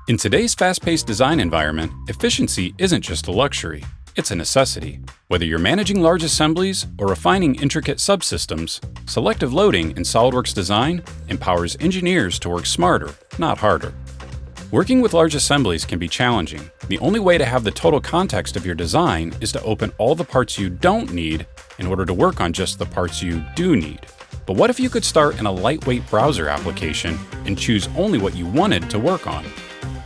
In today's fast-paced design environment, efficiency isn't just a luxury, it's a necessity. Whether you're managing large assemblies or refining intricate subsystems, selective loading in SOLIDWORKS design empowers engineers to work smarter, not harder. Working with large assemblies can be challenging. The only way to have the total context of your design is to open all the parts you don't need in order to work on just the parts you do need. But what if you could start in a lightweight browser application and choose only what you wanted to work on?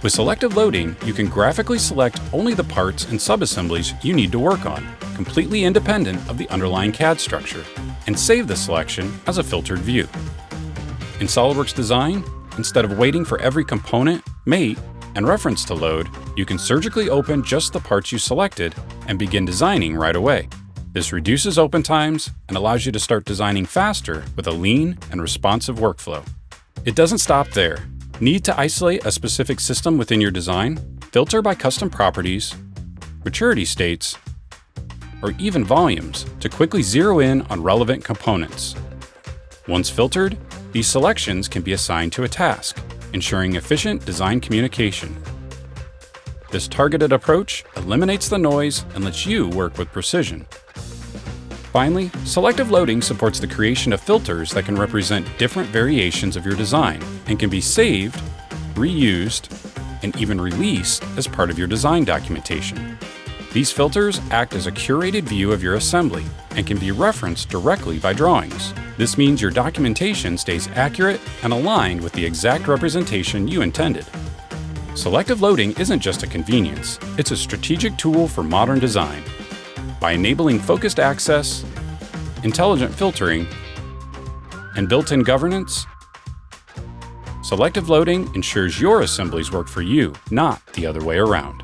With selective loading, you can graphically select only the parts and subassemblies you need to work on, completely independent of the underlying CAD structure, and save the selection as a filtered view. In SOLIDWORKS design, instead of waiting for every component, mate, and reference to load, you can surgically open just the parts you selected and begin designing right away. This reduces open times and allows you to start designing faster with a lean and responsive workflow. It doesn't stop there. Need to isolate a specific system within your design? Filter by custom properties, maturity states, or even volumes to quickly zero in on relevant components. Once filtered, these selections can be assigned to a task, ensuring efficient design communication. This targeted approach eliminates the noise and lets you work with precision. Finally, selective loading supports the creation of filters that can represent different variations of your design and can be saved, reused, and even released as part of your design documentation. These filters act as a curated view of your assembly and can be referenced directly by drawings. This means your documentation stays accurate and aligned with the exact representation you intended. Selective loading isn't just a convenience, it's a strategic tool for modern design. By enabling focused access, intelligent filtering, and built-in governance, selective loading ensures your assemblies work for you, not the other way around.